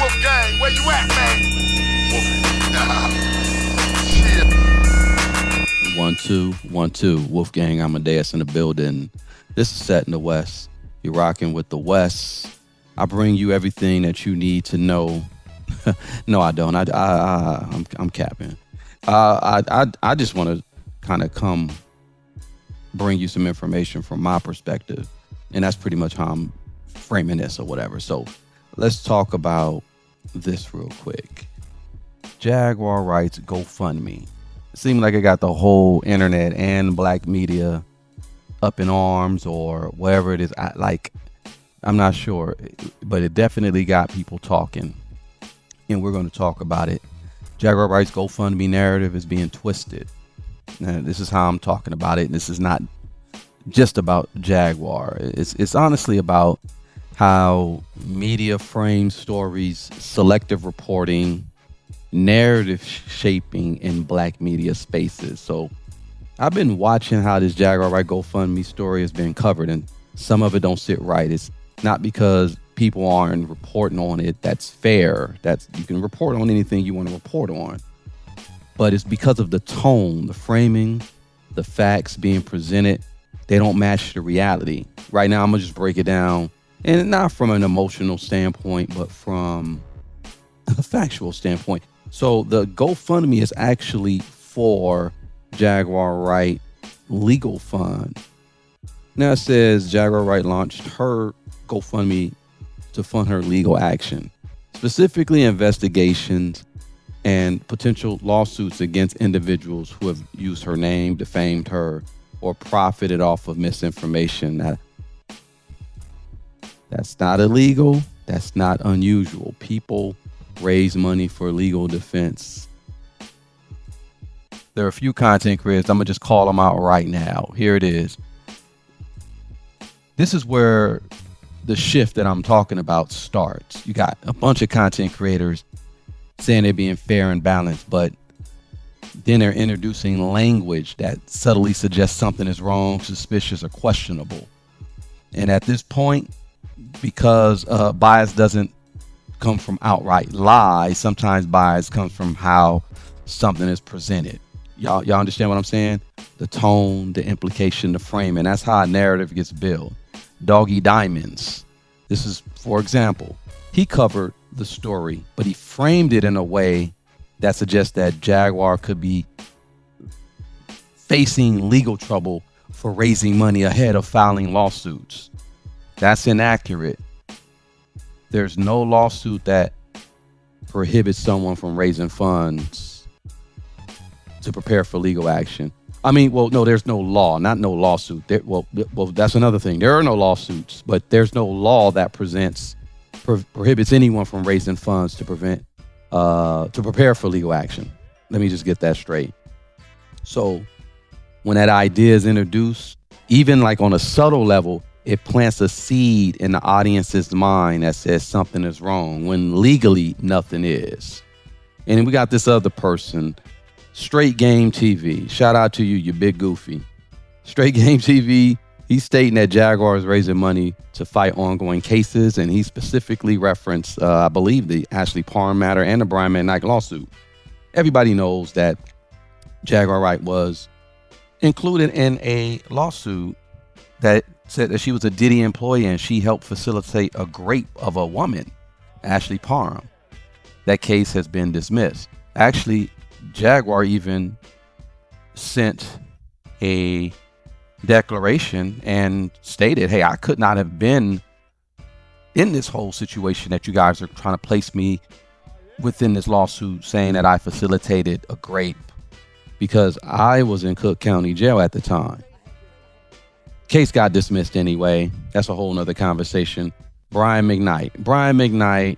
Wolfgang, where you at, man? Shit. 1 2 1 2. Wolfgang Amadeus in the building. This is Set in the West. You're rocking with the West. I bring you everything that you need to know. No, I don't. I'm capping. I just want to kind of come bring you some information from my perspective, and that's pretty much how I'm framing this or whatever. So let's talk about this real quick. Jaguar writes GoFundMe. It seemed like it got the whole internet and black media up in arms, or wherever it is. I'm not sure, but it definitely got people talking, and we're going to talk about it. Jaguar writes GoFundMe narrative is being twisted. Now, this is how I'm talking about it. This is not just about Jaguar. It's honestly about how media frames stories, selective reporting, narrative shaping in black media spaces. So I've been watching how this Jaguar Wright GoFundMe story has been covered, and some of it don't sit right. It's not because people aren't reporting on it. That's fair. You can report on anything you want to report on. But it's because of the tone, the framing, the facts being presented. They don't match the reality. Right now, I'm going to just break it down, and not from an emotional standpoint, but from a factual standpoint. So the GoFundMe is actually for Jaguar Wright legal fund. Now it says Jaguar Wright launched her GoFundMe to fund her legal action, specifically investigations and potential lawsuits against individuals who have used her name, defamed her, or profited off of misinformation. That's not illegal. That's not unusual. People raise money for legal defense. There are a few content creators. I'm going to just call them out right now. Here it is. This is where the shift that I'm talking about starts. You got a bunch of content creators saying they're being fair and balanced, but then they're introducing language that subtly suggests something is wrong, suspicious, or questionable. And at this point, because bias doesn't come from outright lies, sometimes bias comes from how something is presented. Y'all understand what I'm saying? The tone, the implication, the frame, and that's how a narrative gets built. Doggy Diamonds. This is, for example, he covered the story, but he framed it in a way that suggests that Jaguar could be facing legal trouble for raising money ahead of filing lawsuits. That's inaccurate. There's no lawsuit that prohibits someone from raising funds to prepare for legal action. No, there's no law, not no lawsuit. That's another thing. There are no lawsuits, but there's no law that prohibits anyone from raising funds to prepare for legal action. Let me just get that straight. So when that idea is introduced, even like on a subtle level, it plants a seed in the audience's mind that says something is wrong when legally nothing is. And then we got this other person, Straight Game TV. Shout out to you, you big goofy. Straight Game TV, he's stating that Jaguar is raising money to fight ongoing cases, and he specifically referenced, I believe, the Ashley Parham matter and the Brian McKnight lawsuit. Everybody knows that Jaguar Wright was included in a lawsuit that said that she was a Diddy employee and she helped facilitate a rape of a woman, Ashley Parham. That case has been dismissed. Actually, Jaguar even sent a declaration and stated, hey, I could not have been in this whole situation that you guys are trying to place me within this lawsuit, saying that I facilitated a rape, because I was in Cook County Jail at the time. Case got dismissed anyway. That's a whole nother conversation. Brian McKnight,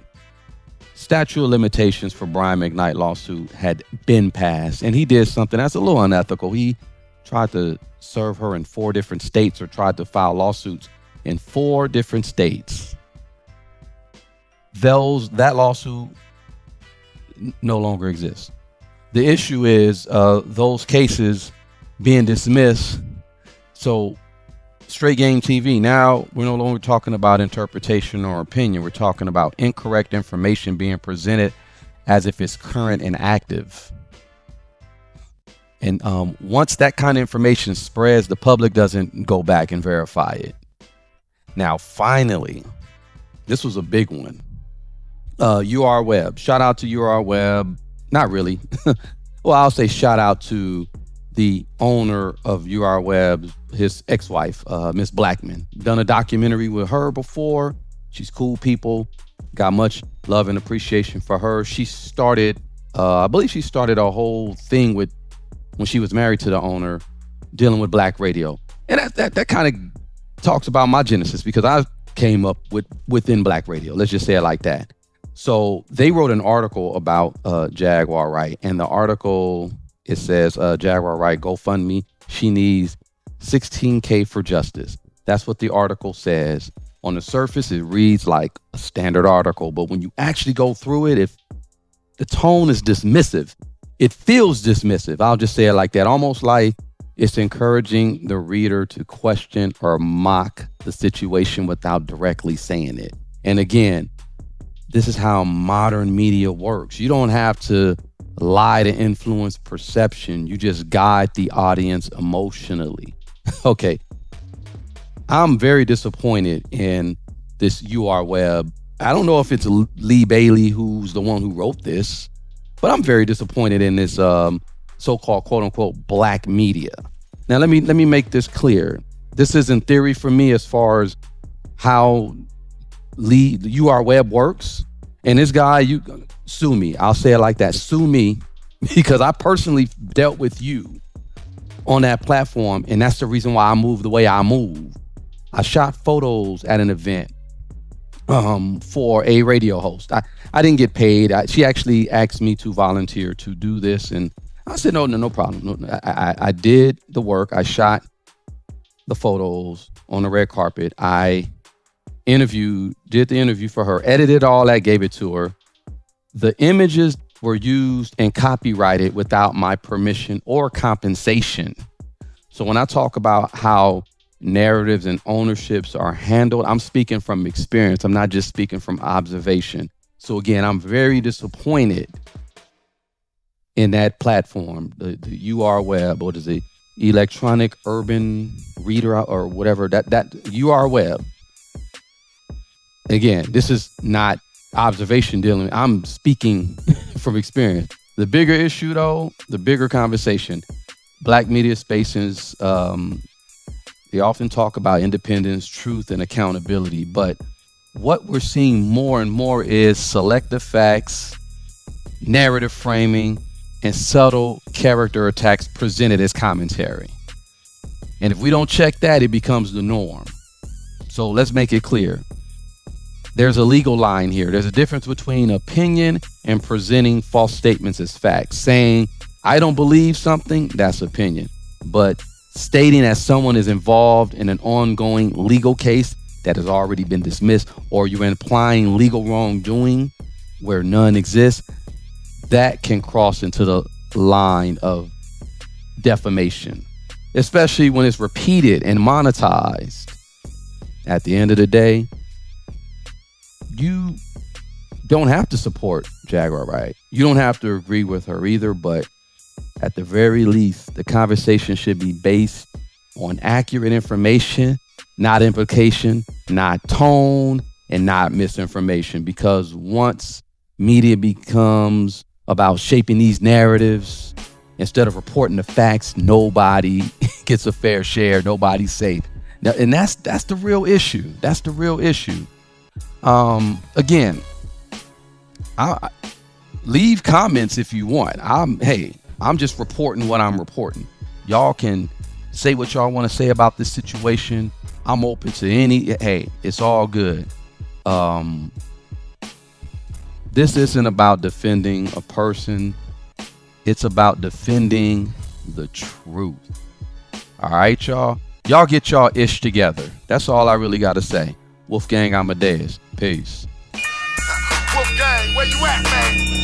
statute of limitations for Brian McKnight lawsuit had been passed, and he did something that's a little unethical. He tried to serve her in 4 different states, or tried to file lawsuits in 4 different states. That lawsuit no longer exists. The issue is those cases being dismissed. So Straight Game TV. Now we're no longer talking about interpretation or opinion. We're talking about incorrect information being presented as if it's current and active. And once that kind of information spreads, the public doesn't go back and verify it. Now, finally, this was a big one. EURweb. Shout out to EURweb. Not really. Well, I'll say shout out to the owner of EURweb, his ex-wife, Miss Blackman. Done a documentary with her before. She's cool people. Got much love and appreciation for her. She started, I believe she started a whole thing with, when she was married to the owner, dealing with black radio. And that kind of talks about my genesis, because I came up within black radio. Let's just say it like that. So they wrote an article about Jaguar Wright, and the article, it says Jaguar Wright, GoFundMe, she needs $16K for justice. That's what the article says. On the surface, it reads like a standard article, but when you actually go through it, if the tone is dismissive, it feels dismissive. I'll just say it like that, almost like it's encouraging the reader to question or mock the situation without directly saying it. And again, this is how modern media works. You don't have to lie to influence perception. You just guide the audience emotionally. Okay. I'm very disappointed in this EURweb. I don't know if it's Lee Bailey who's the one who wrote this, but I'm very disappointed in this so-called quote unquote black media. Now, let me make this clear. This is in theory for me as far as how the EURweb works. And this guy, you sue me. I'll say it like that. Sue me, because I personally dealt with you on that platform. And that's the reason why I moved the way I move. I shot photos at an event for a radio host. I didn't get paid. She actually asked me to volunteer to do this. And I said, no problem. No, I did the work. I shot the photos on the red carpet. I did the interview for her, edited all that, gave it to her. The images were used and copyrighted without my permission or compensation. So when I talk about how narratives and ownerships are handled, I'm speaking from experience. I'm not just speaking from observation. So again, I'm very disappointed in that platform, the EURweb, or is it Electronic Urban Reader or whatever, that EURweb. Again, this is not observation dealing. I'm speaking from experience. The bigger issue, though, the bigger conversation, black media spaces, they often talk about independence, truth, and accountability. But what we're seeing more and more is selective facts, narrative framing, and subtle character attacks presented as commentary. And if we don't check that, it becomes the norm. So let's make it clear. There's a legal line here. There's a difference between opinion and presenting false statements as facts. Saying, I don't believe something, that's opinion. But stating that someone is involved in an ongoing legal case that has already been dismissed, or you're implying legal wrongdoing where none exists, that can cross into the line of defamation, especially when it's repeated and monetized. At the end of the day, you don't have to support Jaguar Wright. You don't have to agree with her either, but at the very least, the conversation should be based on accurate information, not implication, not tone, and not misinformation. Because once media becomes about shaping these narratives, instead of reporting the facts, nobody gets a fair share. Nobody's safe. Now, and that's the real issue. That's the real issue. Again, leave comments if you want. I'm just reporting what I'm reporting. Y'all can say what y'all want to say about this situation. I'm open to it's all good. This isn't about defending a person. It's about defending the truth. All right, y'all. Y'all get y'all ish together. That's all I really got to say. Wolfgang Amadeus. Peace. Wolfgang, where you at, man?